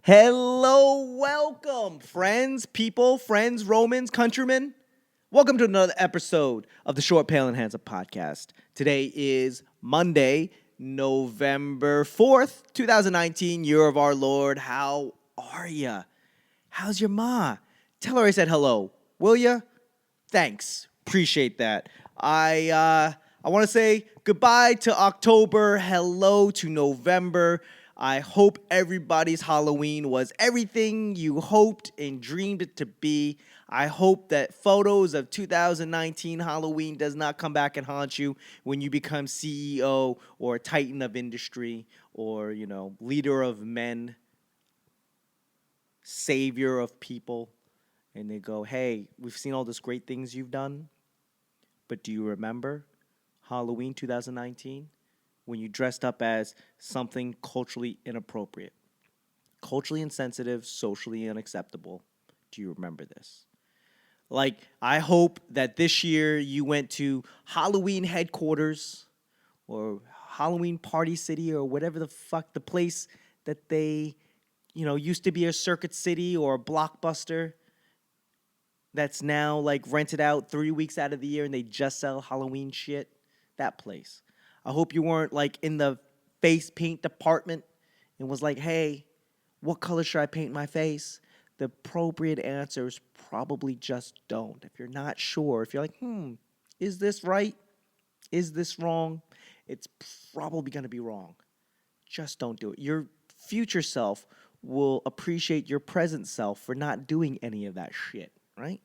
Hello, welcome, friends, people, friends, Romans, countrymen. Welcome to another episode of the Short, Pale, and Handsome Podcast. Today is Monday, November 4th, 2019, year of our Lord. How are ya? How's your ma? Tell her I said hello, will ya? Thanks. Appreciate that. I want to say goodbye to October, hello to November. I hope everybody's Halloween was everything you hoped and dreamed it to be. I hope that photos of 2019 Halloween does not come back and haunt you when you become CEO or titan of industry or, leader of men, savior of people. And they go, hey, we've seen all these great things you've done, but do you remember Halloween 2019? When you dressed up as something culturally inappropriate, culturally insensitive, socially unacceptable. Do you remember this? I hope that this year you went to Halloween headquarters or Halloween Party City or whatever the fuck, the place that they, used to be a Circuit City or a Blockbuster that's now rented out 3 weeks out of the year and they just sell Halloween shit. That place. I hope you weren't in the face paint department and was like, hey, what color should I paint my face? The appropriate answer is probably just don't. If you're not sure, if you're like, is this right? Is this wrong? It's probably going to be wrong. Just don't do it. Your future self will appreciate your present self for not doing any of that shit, right?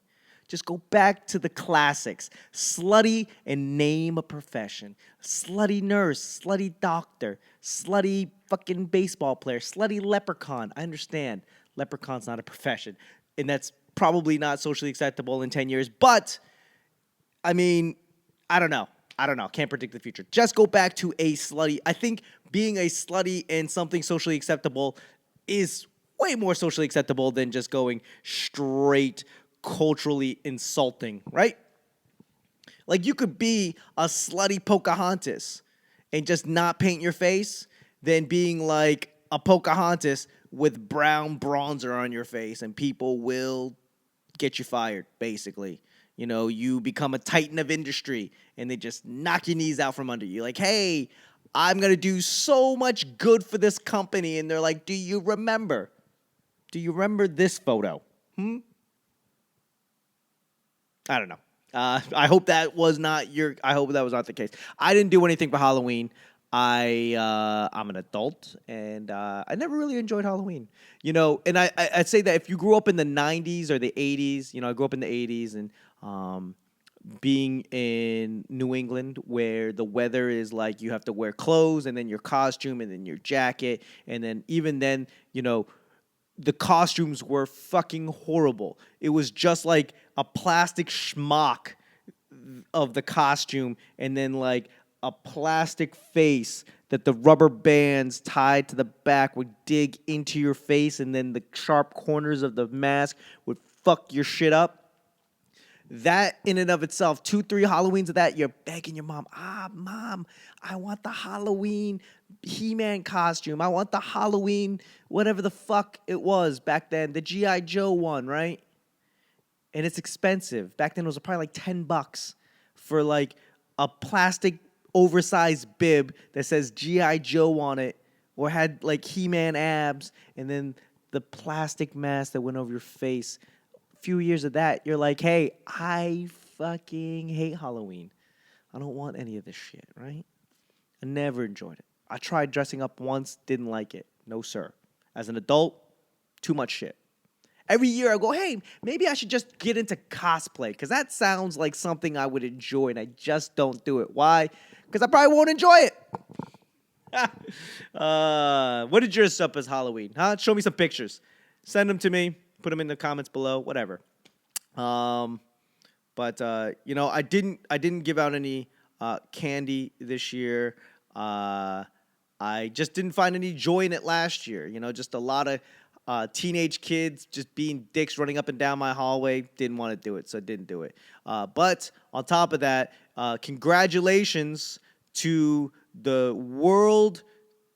Just go back to the classics. Slutty and name a profession. Slutty nurse, slutty doctor, slutty fucking baseball player, slutty leprechaun. I understand leprechaun's not a profession, and that's probably not socially acceptable in 10 years. But, I don't know. Can't predict the future. Just go back to a slutty. I think being a slutty and something socially acceptable is way more socially acceptable than just going straight culturally insulting, right? You could be a slutty Pocahontas and just not paint your face than being like a Pocahontas with brown bronzer on your face and people will get you fired, basically. You become a titan of industry and they just knock your knees out from under you. Like, hey, I'm going to do so much good for this company. And they're like, do you remember this photo? I don't know. I hope that was not the case. I didn't do anything for Halloween. I'm an adult, and I never really enjoyed Halloween. And I'd say that if you grew up in the 90s or the 80s, I grew up in the 80s, and being in New England where the weather is you have to wear clothes, and then your costume, and then your jacket, and then even then, the costumes were fucking horrible. It was just like a plastic schmuck of the costume and then a plastic face that the rubber bands tied to the back would dig into your face and then the sharp corners of the mask would fuck your shit up. That in and of itself, 2-3 Halloweens of that, you're begging your mom, Mom, I want the Halloween He-Man costume. I want the Halloween, whatever the fuck it was back then, the G.I. Joe one, right? And it's expensive. Back then it was probably $10 for a plastic oversized bib that says G.I. Joe on it or had He-Man abs and then the plastic mask that went over your face. Few years of that, you're like, hey, I fucking hate Halloween. I don't want any of this shit, right? I never enjoyed it. I tried dressing up once, didn't like it. No, sir. As an adult, too much shit. Every year I go, hey, maybe I should just get into cosplay because that sounds like something I would enjoy and I just don't do it. Why? Because I probably won't enjoy it. What did yours up as Halloween? Show me some pictures. Send them to me. Put them in the comments below, whatever. But I didn't give out any candy this year. I just didn't find any joy in it last year. Just a lot of teenage kids just being dicks running up and down my hallway. Didn't want to do it, so I didn't do it. But on top of that, congratulations to the World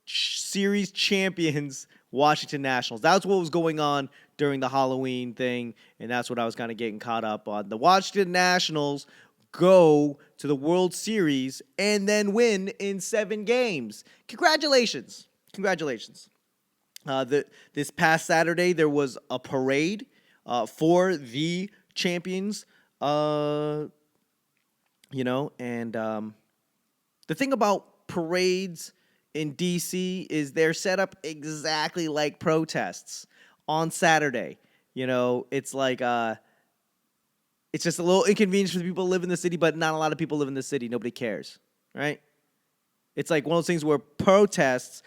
Series champions Washington Nationals. That's what was going on during the Halloween thing, and that's what I was kind of getting caught up on. The Washington Nationals go to the World Series and then win in 7 games. Congratulations. Congratulations. This past Saturday, there was a parade for the champions, and the thing about parades in D.C. is they're set up exactly like protests on Saturday. It's like it's just a little inconvenience for the people who live in the city, but not a lot of people live in the city. Nobody cares, right? It's like one of those things where protests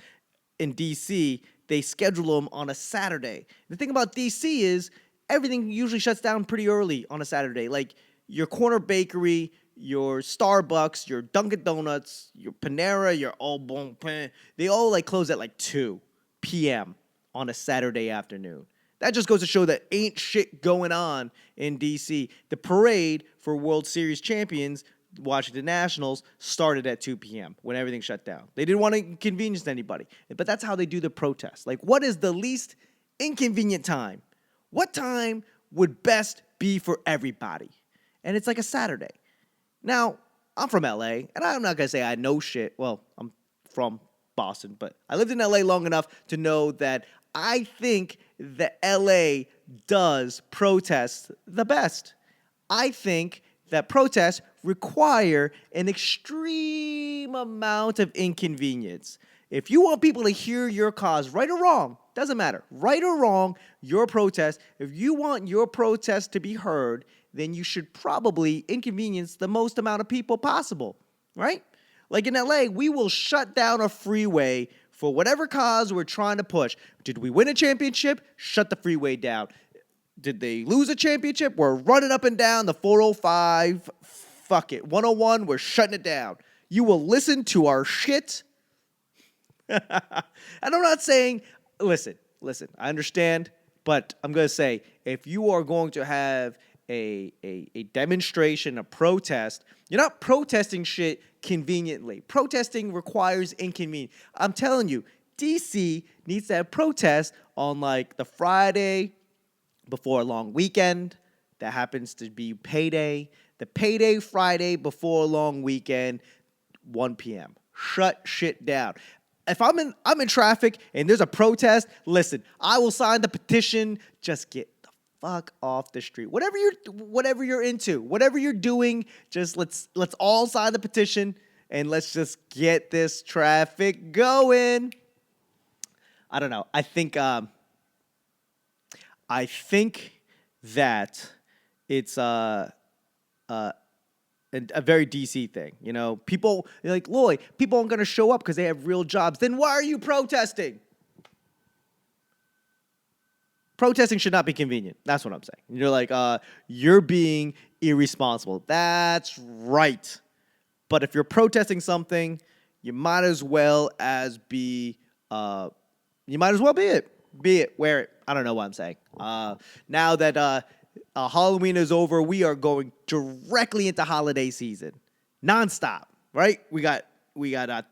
in D.C., they schedule them on a Saturday. The thing about D.C. is everything usually shuts down pretty early on a Saturday. Like your corner bakery, your Starbucks, your Dunkin' Donuts, your Panera, your Au Bon Pain, they all like close at like 2 p.m. on a Saturday afternoon. That just goes to show that ain't shit going on in D.C. The parade for World Series champions, Washington Nationals, started at 2 p.m. when everything shut down. They didn't want to inconvenience anybody. But that's how they do the protest. Like, what is the least inconvenient time? What time would best be for everybody? And it's like a Saturday. Now, I'm from L.A., and I'm not going to say I know shit. Well, I'm from Boston, but I lived in L.A. long enough to know that I think that L.A. does protest the best. I think that protests require an extreme amount of inconvenience. If you want people to hear your cause, right or wrong, doesn't matter, right or wrong, your protest, if you want your protest to be heard, then you should probably inconvenience the most amount of people possible, right? Like in LA, we will shut down a freeway for whatever cause we're trying to push. Did we win a championship? Shut the freeway down. Did they lose a championship? We're running up and down the 405. Fuck it. 101, we're shutting it down. You will listen to our shit. And I'm not saying, listen, I understand, but I'm going to say, if you are going to have a demonstration, a protest, you're not protesting shit conveniently. Protesting requires inconvenience. I'm telling you, DC needs to have protests on like the Friday before a long weekend that happens to be payday. The payday Friday before a long weekend, 1 p.m. Shut shit down. If I'm in traffic and there's a protest, listen, I will sign the petition. Just get the fuck off the street. Whatever you're into, whatever you're doing, just let's all sign the petition and let's just get this traffic going. I don't know. I think that it's a very DC thing. People like, Loy, people aren't going to show up because they have real jobs. Then why are you protesting? Protesting should not be convenient. That's what I'm saying. You're like, you're being irresponsible. That's right. But if you're protesting something, you might as well be it. Be it, wear it. I don't know what I'm saying. Now that Halloween is over, we are going directly into holiday season, nonstop. Right? We got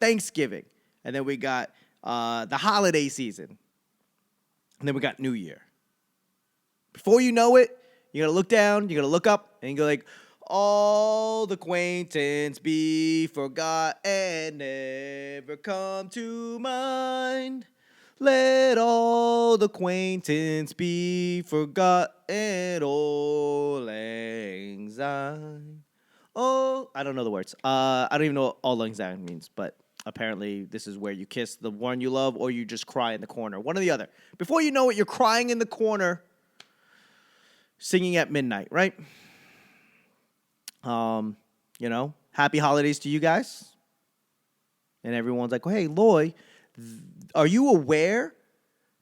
Thanksgiving, and then we got the holiday season, and then we got New Year. Before you know it, you're gonna look down, you're gonna look up, and you're like, all the acquaintance be forgot and never come to mind. Let all the acquaintance be forgot and all anxiety. Oh, I don't know the words. I don't even know what all anxiety means, but apparently this is where you kiss the one you love or you just cry in the corner. One or the other. Before you know it, you're crying in the corner, singing at midnight, right? Happy holidays to you guys. And everyone's like, hey, Loy, are you aware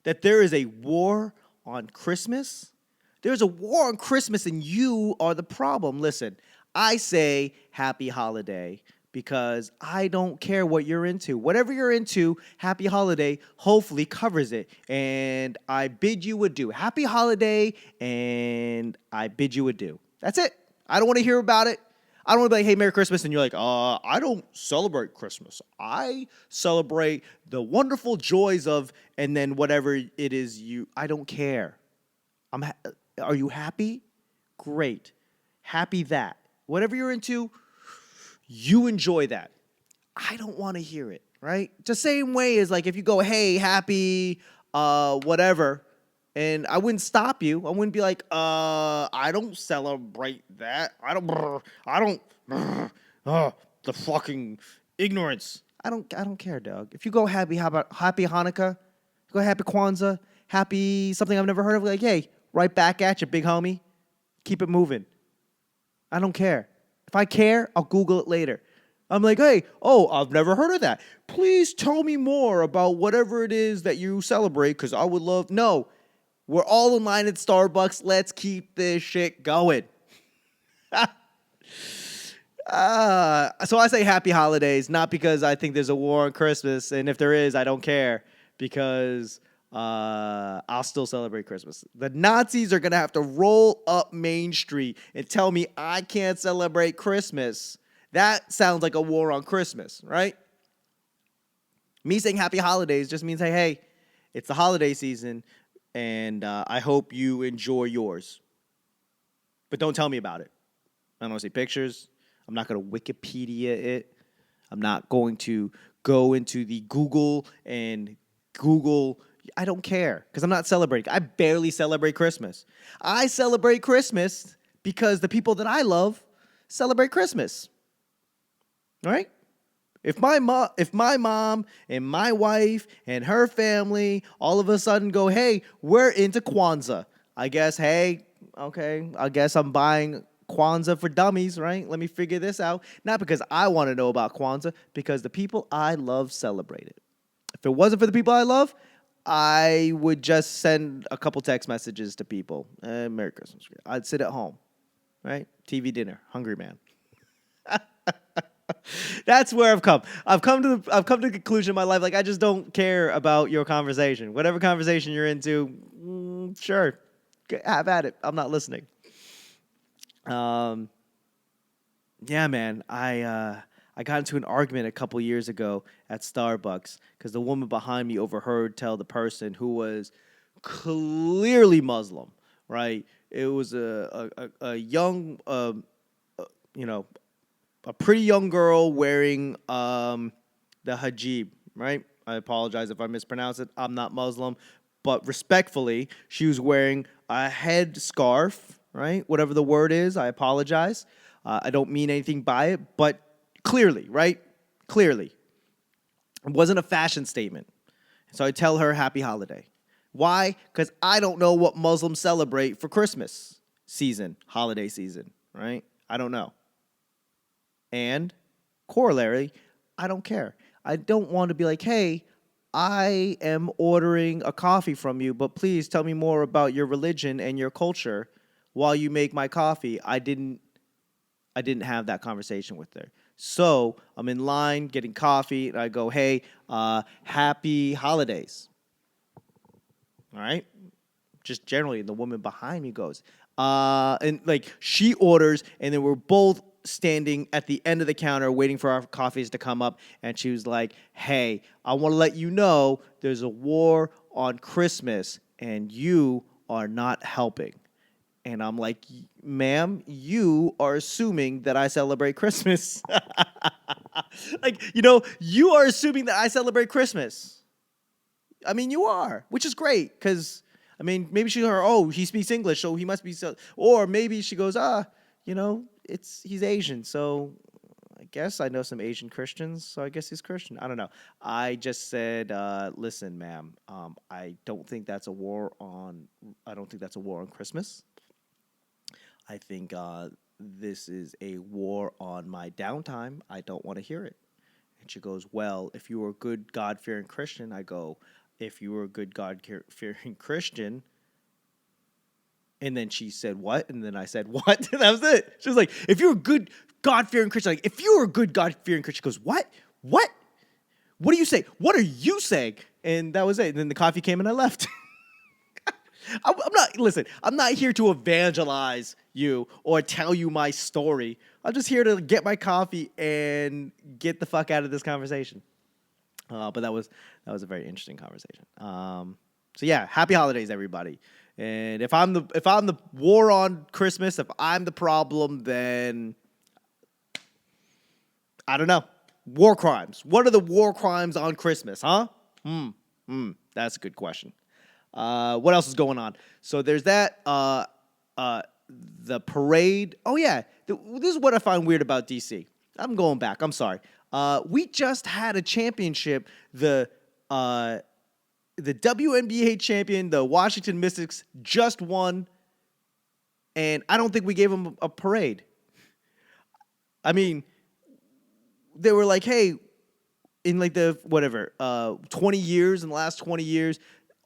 that there is a war on Christmas? There's a war on Christmas and you are the problem. Listen, I say happy holiday because I don't care what you're into. Whatever you're into, happy holiday hopefully covers it. And I bid you adieu. Happy holiday and I bid you adieu. That's it. I don't want to hear about it. I don't want to be like, hey, Merry Christmas, and you're like, I don't celebrate Christmas. I celebrate the wonderful joys of, and then whatever it is I don't care. Are you happy? Great. Happy that. Whatever you're into, you enjoy that. I don't want to hear it, right? The same way as like if you go, hey, happy, whatever, and I wouldn't stop you. I wouldn't be like, I don't celebrate that. I don't, the fucking ignorance. I don't care, dog. If you go happy, how about happy Hanukkah? Go happy Kwanzaa, happy something I've never heard of. Like, hey, right back at you, big homie. Keep it moving. I don't care. If I care, I'll Google it later. I'm like, hey, I've never heard of that. Please tell me more about whatever it is that you celebrate, because I would love. No, we're all in line at Starbucks. Let's keep this shit going. So I say happy holidays, not because I think there's a war on Christmas, and if there is, I don't care, because I'll still celebrate Christmas. The Nazis are going to have to roll up Main Street and tell me I can't celebrate Christmas. That sounds like a war on Christmas, right? Me saying happy holidays just means, hey, it's the holiday season, and I hope you enjoy yours. But don't tell me about it. I don't want to see pictures. I'm not going to Wikipedia it. I'm not going to go into the Google and Google. I don't care, because I'm not celebrating. I barely celebrate Christmas. I celebrate Christmas because the people that I love celebrate Christmas. All right? If my mom and my wife and her family all of a sudden go, hey, we're into Kwanzaa. I guess, hey, okay, I guess I'm buying Kwanzaa for dummies, right? Let me figure this out. Not because I want to know about Kwanzaa, because the people I love celebrate it. If it wasn't for the people I love, I would just send a couple text messages to people. Merry Christmas. I'd sit at home, right? TV dinner, hungry man. That's where I've come. I've come to the conclusion in my life. Like, I just don't care about your conversation. Whatever conversation you're into, sure, have at it. I'm not listening. Yeah, man. I got into an argument a couple years ago at Starbucks because the woman behind me overheard tell the person who was clearly Muslim, right? It was a young, a pretty young girl wearing the hijab, right? I apologize if I mispronounce it. I'm not Muslim, but respectfully, she was wearing a head scarf, right? Whatever the word is, I apologize. I don't mean anything by it, but clearly, right? Clearly. It wasn't a fashion statement. So I tell her happy holiday. Why? Because I don't know what Muslims celebrate for Christmas season, holiday season, right? I don't know. And corollary, I don't care. I don't want to be like, hey, I am ordering a coffee from you, but please tell me more about your religion and your culture while you make my coffee. I didn't have that conversation with her. So I'm in line getting coffee, and I go, hey, happy holidays. All right? Just generally, the woman behind me goes, and like she orders, and then we're both standing at the end of the counter waiting for our coffees to come up, and she was like, hey, I want to let you know there's a war on Christmas, and you are not helping. And I'm like, ma'am, you are assuming that I celebrate Christmas. Like, you are assuming that I celebrate Christmas. I mean, you are, which is great, because, I mean, maybe she heard, he speaks English, so he must be so, or maybe she goes, he's Asian, so I guess I know some Asian Christians, so I guess he's Christian. I don't know. I just said, listen, ma'am, I don't think that's a war on Christmas. I think this is a war on my downtime. I don't want to hear it. And she goes, well, if you were a good God-fearing Christian, I go, if you were a good God-fearing Christian. And then she said, what? And then I said, what? And that was it. She was like, if you're a good God-fearing Christian, like, if you were a good God-fearing Christian, she goes, what? What? What do you say? What are you saying? And that was it. And then the coffee came and I left. I'm not here to evangelize you or tell you my story, I'm just here to get my coffee and get the fuck out of this conversation. But that was a very interesting conversation. So yeah, happy holidays, everybody. And if I'm the war on Christmas, if I'm the problem, then I don't know. War crimes. What are the war crimes on Christmas, huh? That's a good question. What else is going on? So there's that. The parade. Oh yeah, this is what I find weird about DC. I'm going back. I'm sorry. We just had a championship. The WNBA champion, the Washington Mystics, just won, and I don't think we gave them a parade. I mean, they were like, hey, in like the 20 years, in the last 20 years,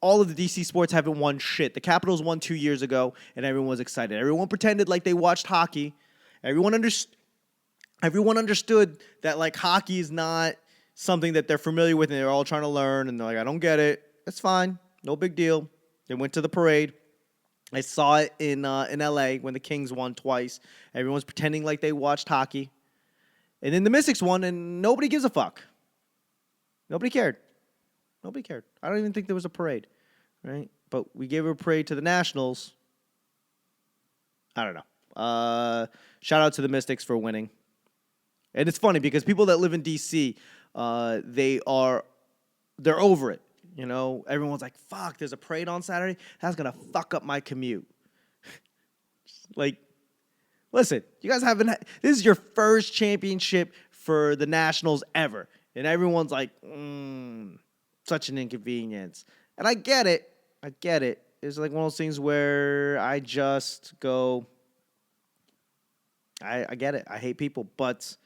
all of the DC sports haven't won shit. The Capitals won 2 years ago, and everyone was excited. Everyone pretended like they watched hockey. Everyone understood that like hockey is not something that they're familiar with, and they're all trying to learn. And they're like, I don't get it. It's fine, no big deal. They went to the parade. I saw it in LA when the Kings won twice. Everyone's pretending like they watched hockey, and then the Mystics won, and nobody gives a fuck. Nobody cared. Nobody cared. I don't even think there was a parade, right? But we gave a parade to the Nationals. I don't know. Shout out to the Mystics for winning. And it's funny because people that live in D.C., they're over it. You know, everyone's like, fuck, there's a parade on Saturday? That's going to fuck up my commute. Like, listen, you guys this is your first championship for the Nationals ever. And everyone's like, such an inconvenience. And I get it. It's like one of those things where I just go, I get it. I hate people, but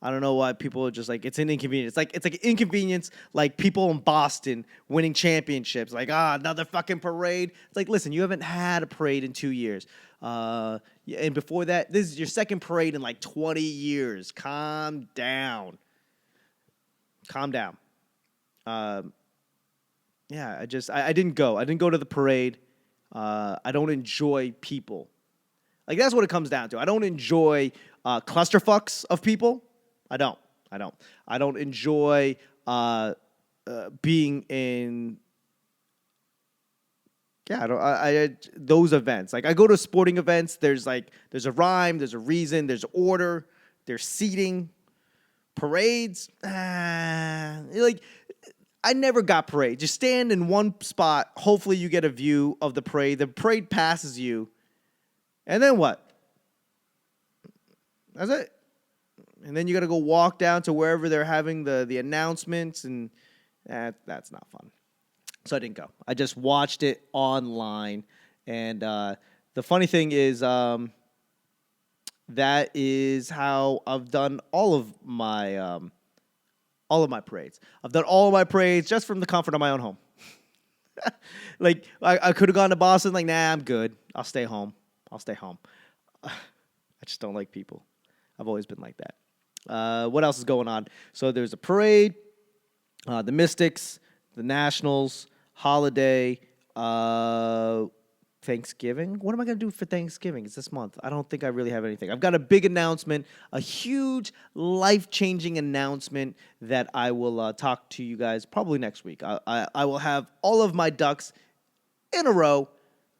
I don't know why people are just like, it's an inconvenience. It's like an inconvenience, like people in Boston winning championships. Like, another fucking parade. It's like, listen, you haven't had a parade in 2 years. And before that, this is your second parade in like 20 years. Calm down. Yeah, I didn't go. I didn't go to the parade. I don't enjoy people. Like, that's what it comes down to. I don't enjoy clusterfucks of people. I don't enjoy being in. Yeah, I those events. Like, I go to sporting events. There's a rhyme. There's a reason. There's order. There's seating. Parades. Like, I never got parade. Just stand in one spot. Hopefully, you get a view of the parade. The parade passes you, and then what? That's it. And then you got to go walk down to wherever they're having the announcements, and that's not fun. So I didn't go. I just watched it online, and the funny thing is, that is how I've done all of my parades. I've done all of my parades just from the comfort of my own home. Like, I could have gone to Boston. Like, nah, I'm good. I'll stay home. I just don't like people. I've always been like that. What else is going on? So there's a parade, the Mystics, the Nationals, holiday, Thanksgiving. What am I going to do for Thanksgiving? It's this month. I don't think I really have anything. I've got a big announcement, a huge life-changing announcement that I will talk to you guys probably next week. I will have all of my ducks in a row.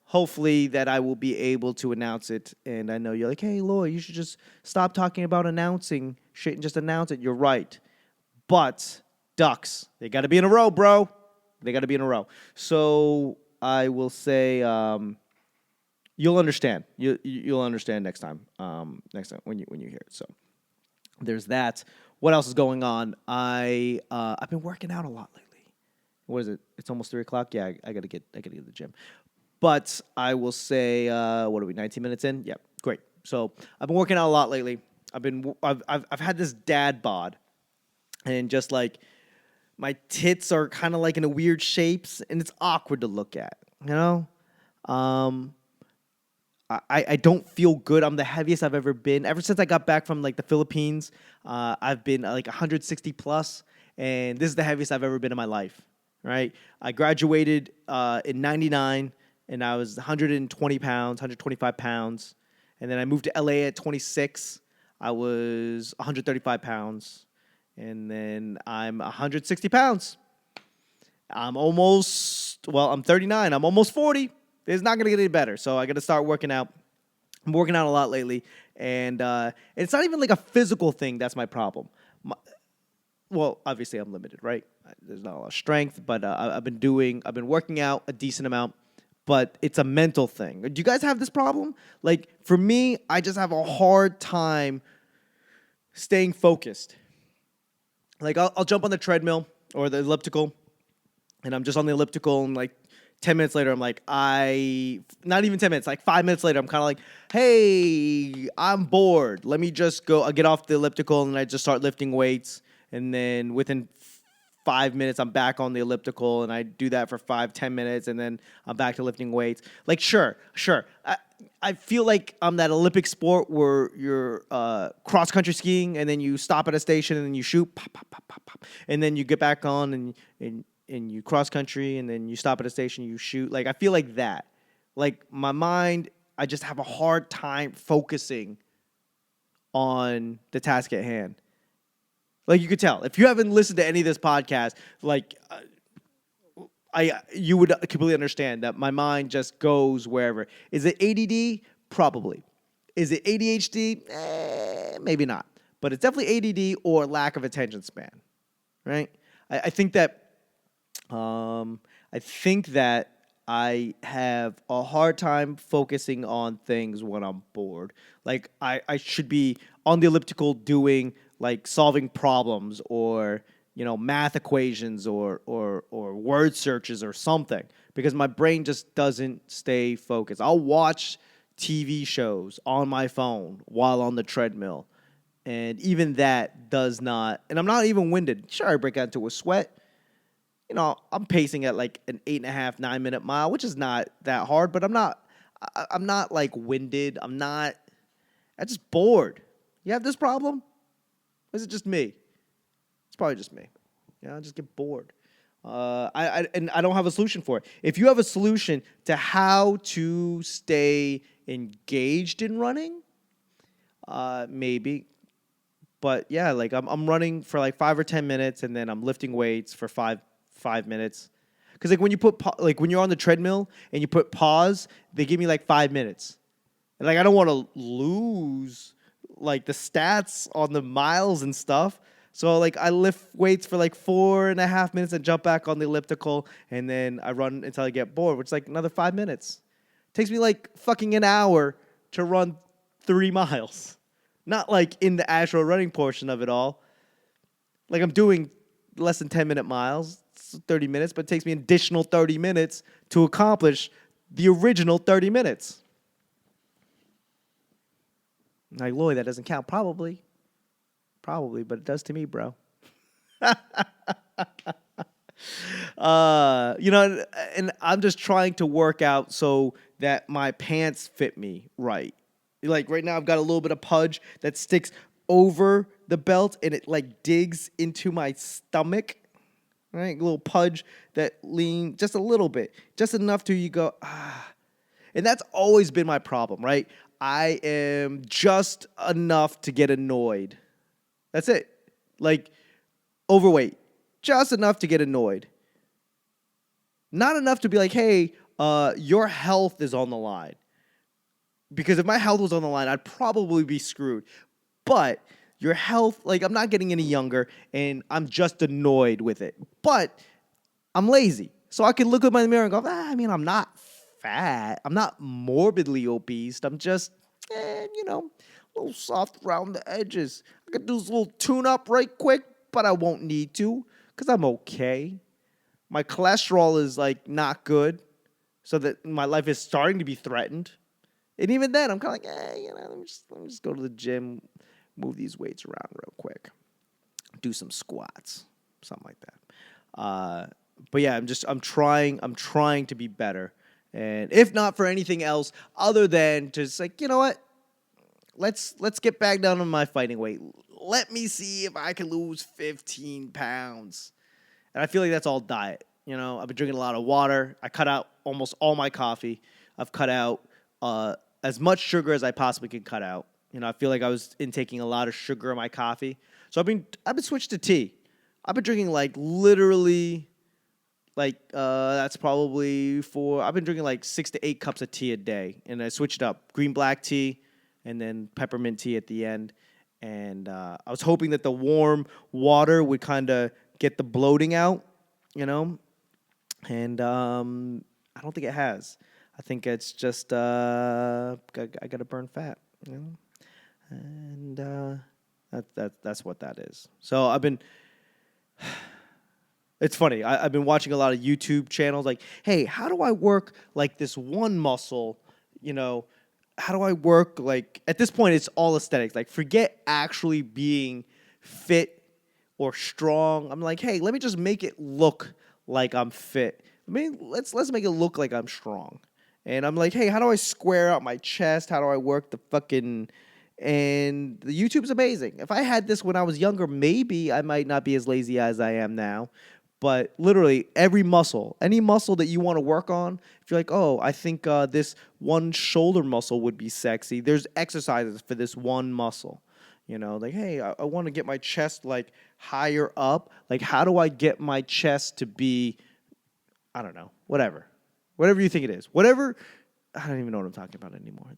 Hopefully that I will be able to announce it. And I know you're like, hey, Loy, you should just stop talking about announcing shit and just announce it. You're right. But ducks, they got to be in a row, bro. They got to be in a row. So I will say you'll understand. You'll understand next time. Next time when you hear it. So there's that. What else is going on? I've been working out a lot lately. What is it? It's almost 3:00. Yeah, I gotta get to the gym. But I will say, what are we? 19 minutes in? Yep, great. So I've been working out a lot lately. I've had this dad bod, and just like my tits are kind of like in a weird shapes, and it's awkward to look at. You know, I don't feel good. I'm the heaviest I've ever been. Ever since I got back from like the Philippines, I've been like 160 plus, and this is the heaviest I've ever been in my life. Right? I graduated in '99. And I was 120 pounds, 125 pounds. And then I moved to LA at 26. I was 135 pounds, and then I'm 160 pounds. I'm 39. I'm almost 40. It's not going to get any better, so I got to start working out. I'm working out a lot lately, and it's not even like a physical thing that's my problem. Well, obviously I'm limited, right? There's not a lot of strength, but I've been working out a decent amount, but it's a mental thing. Do you guys have this problem? Like, for me, I just have a hard time staying focused. Like, I'll jump on the treadmill or the elliptical, and I'm just on the elliptical, and like 10 minutes later, I'm like, not even 10 minutes, like 5 minutes later, I'm kind of like, hey, I'm bored. Let me just go, I get off the elliptical, and I just start lifting weights. And then within 5 minutes, I'm back on the elliptical, and I do that for 5-10 minutes, and then I'm back to lifting weights. Like, sure. I feel like I'm that Olympic sport where you're cross-country skiing, and then you stop at a station, and then you shoot, pop, pop, pop, pop, pop. And then you get back on, and you cross-country, and then you stop at a station, you shoot. Like, I feel like that. Like, my mind, I just have a hard time focusing on the task at hand. Like, you could tell. If you haven't listened to any of this podcast, like, you would completely understand that my mind just goes wherever. Is it ADD? Probably. Is it ADHD? Maybe not. But it's definitely ADD or lack of attention span, right? I think that I have a hard time focusing on things when I'm bored. Like, I should be on the elliptical doing, like, solving problems or, math equations or word searches or something, because my brain just doesn't stay focused. I'll watch TV shows on my phone while on the treadmill, and even that does not, and I'm not even winded. Sure, I break out into a sweat. I'm pacing at like an 8.5, 9-minute mile, which is not that hard, but I'm not like winded. I'm just bored. You have this problem? Or is it just me? It's probably just me. I just get bored. I don't have a solution for it. If you have a solution to how to stay engaged in running, maybe. But yeah, like I'm running for like 5 or 10 minutes, and then I'm lifting weights for five minutes. Because like when you when you're on the treadmill and you put pause, they give me like 5 minutes. And like I don't want to lose like the stats on the miles and stuff. So like I lift weights for like 4.5 minutes and jump back on the elliptical, and then I run until I get bored, which is like another 5 minutes. It takes me like fucking an hour to run 3 miles. Not like in the actual running portion of it all. Like I'm doing less than 10-minute miles, 30 minutes, but it takes me an additional 30 minutes to accomplish the original 30 minutes. Like, Loy, that doesn't count. Probably, but it does to me, bro. And I'm just trying to work out so that my pants fit me right. Like right now, I've got a little bit of pudge that sticks over the belt, and it like digs into my stomach. Right, a little pudge that leans just a little bit, just enough to you go ah. And that's always been my problem, right? I am just enough to get annoyed. That's it. Like, overweight. Just enough to get annoyed. Not enough to be like, hey, your health is on the line. Because if my health was on the line, I'd probably be screwed. But your health, like, I'm not getting any younger, and I'm just annoyed with it. But I'm lazy. So I can look at my mirror and go, I'm not fat. I'm not morbidly obese. I'm just, a little soft around the edges. I could do this little tune-up right quick, but I won't need to because I'm okay. My cholesterol is, like, not good, so that my life is starting to be threatened. And even then, I'm kind of like, let me just go to the gym, move these weights around real quick, do some squats, something like that. But yeah, I'm trying to be better. And if not for anything else, other than just like, you know what? Let's get back down on my fighting weight. Let me see if I can lose 15 pounds. And I feel like that's all diet. I've been drinking a lot of water. I cut out almost all my coffee. I've cut out as much sugar as I possibly can cut out. I feel like I was intaking a lot of sugar in my coffee. So I've been switched to tea. I've been drinking like literally that's probably I've been drinking like 6 to 8 cups of tea a day, and I switched up green black tea and then peppermint tea at the end. And I was hoping that the warm water would kind of get the bloating out, and I don't think it has. I think it's just I got to burn fat, and that's what that is. So I've been. It's funny. I've been watching a lot of YouTube channels like, hey, how do I work like this one muscle? How do I work like at this point it's all aesthetics. Like forget actually being fit or strong. I'm like, hey, let me just make it look like I'm fit. Let's make it look like I'm strong. And I'm like, hey, how do I square out my chest? How do I work the fucking... And the YouTube's amazing. If I had this when I was younger, maybe I might not be as lazy as I am now. But literally every muscle, any muscle that you want to work on, if you're like, oh, I think this one shoulder muscle would be sexy, there's exercises for this one muscle. Like, hey, I want to get my chest like higher up. Like, how do I get my chest to be, I don't know, whatever you think it is. Whatever, I don't even know what I'm talking about anymore.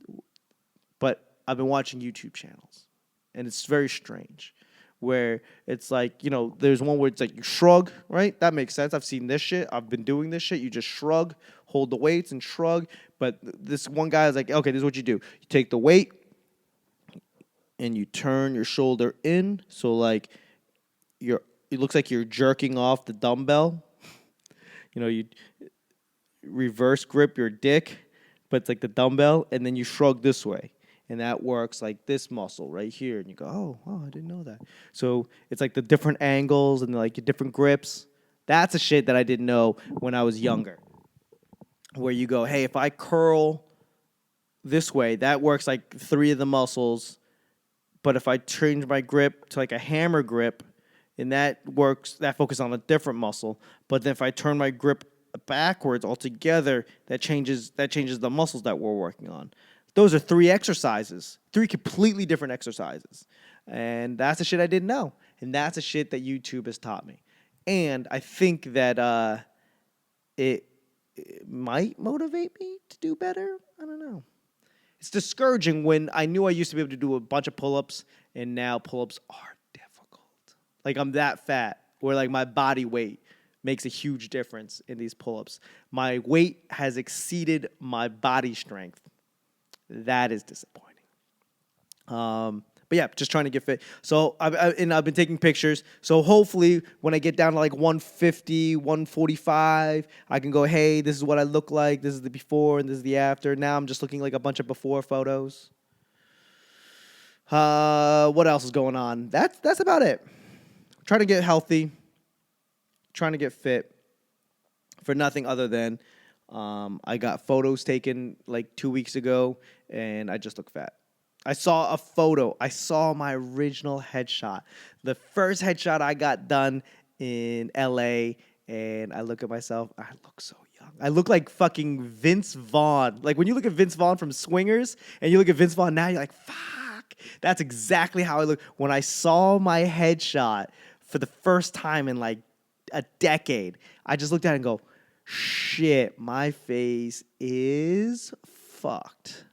But I've been watching YouTube channels, and it's very strange. Where it's like, there's one where it's like you shrug, right? That makes sense. I've seen this shit. I've been doing this shit. You just shrug, hold the weights and shrug. But this one guy is like, okay, this is what you do. You take the weight and you turn your shoulder in. So like it looks like you're jerking off the dumbbell. You reverse grip your dick, but it's like the dumbbell, and then you shrug this way. And that works like this muscle right here. And you go, oh, I didn't know that. So it's like the different angles and like different grips. That's a shit that I didn't know when I was younger. Where you go, hey, if I curl this way, that works like 3 of the muscles. But if I change my grip to like a hammer grip, and that focuses on a different muscle. But then if I turn my grip backwards altogether, that changes the muscles that we're working on. Those are 3 exercises, 3 completely different exercises. And that's the shit I didn't know. And that's the shit that YouTube has taught me. And I think that it might motivate me to do better. I don't know. It's discouraging when I knew I used to be able to do a bunch of pull-ups, and now pull-ups are difficult. Like I'm that fat, where like my body weight makes a huge difference in these pull-ups. My weight has exceeded my body strength. That is disappointing. But yeah, just trying to get fit. So I've been taking pictures. So hopefully when I get down to like 150, 145, I can go, hey, this is what I look like. This is the before and this is the after. Now I'm just looking like a bunch of before photos. What else is going on? That's about it. Trying to get healthy. Trying to get fit. For nothing other than I got photos taken like 2 weeks ago, and I just look fat. I saw a photo. I saw my original headshot. The first headshot I got done in LA, and I look at myself. I look so young. I look like fucking Vince Vaughn. Like when you look at Vince Vaughn from Swingers, and you look at Vince Vaughn now, you're like, fuck. That's exactly how I look. When I saw my headshot for the first time in like a decade, I just looked at it and go, shit, my face is fucked.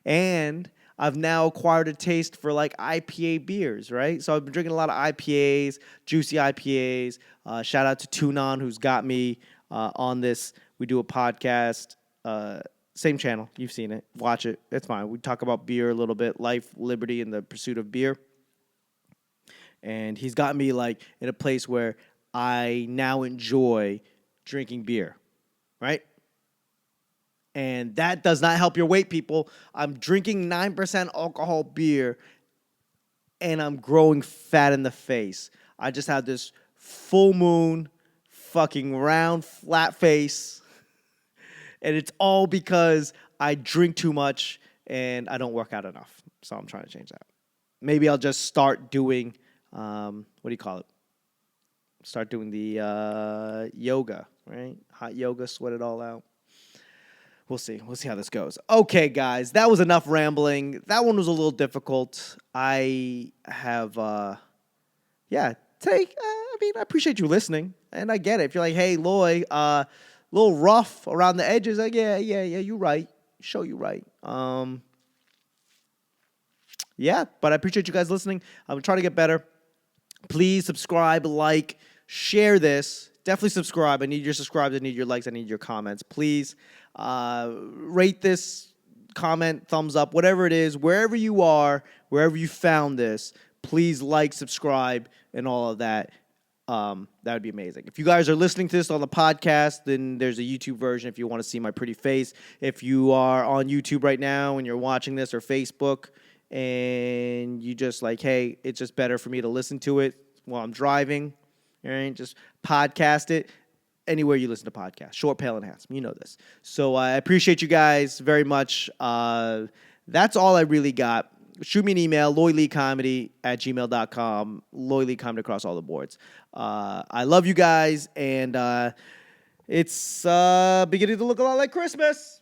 And I've now acquired a taste for like IPA beers, right? So I've been drinking a lot of IPAs, juicy IPAs. Shout out to Tunon, who's got me on this. We do a podcast, same channel. You've seen it. Watch it. It's fine. We talk about beer a little bit, life, liberty, and the pursuit of beer. And he's got me like in a place where I now enjoy drinking beer, right? And that does not help your weight, people. I'm drinking 9% alcohol beer, and I'm growing fat in the face. I just have this full moon, fucking round, flat face, and it's all because I drink too much and I don't work out enough. So I'm trying to change that. Maybe I'll just start doing, what do you call it? Start doing the yoga, right? Hot yoga, sweat it all out. We'll see. We'll see how this goes. Okay, guys, that was enough rambling. That one was a little difficult. I have, I appreciate you listening, and I get it. If you're like, hey, Loy, a little rough around the edges, like, yeah, you're right. Show you right. But I appreciate you guys listening. I'm trying to get better. Please subscribe, like, share this. Definitely subscribe. I need your subscribes. I need your likes. I need your comments. Please rate this, comment, thumbs up, whatever it is, wherever you are, wherever you found this. Please like, subscribe, and all of that. That would be amazing. If you guys are listening to this on the podcast, then there's a YouTube version if you want to see my pretty face. If you are on YouTube right now and you're watching this, or Facebook, and you just like, hey, it's just better for me to listen to it while I'm driving, right? Just podcast it anywhere you listen to podcasts. Short, pale, and handsome. You know this. So I appreciate you guys very much. That's all I really got. Shoot me an email, loyleecomedy@gmail.com. Loy Lee Comedy across all the boards. I love you guys, and it's beginning to look a lot like Christmas.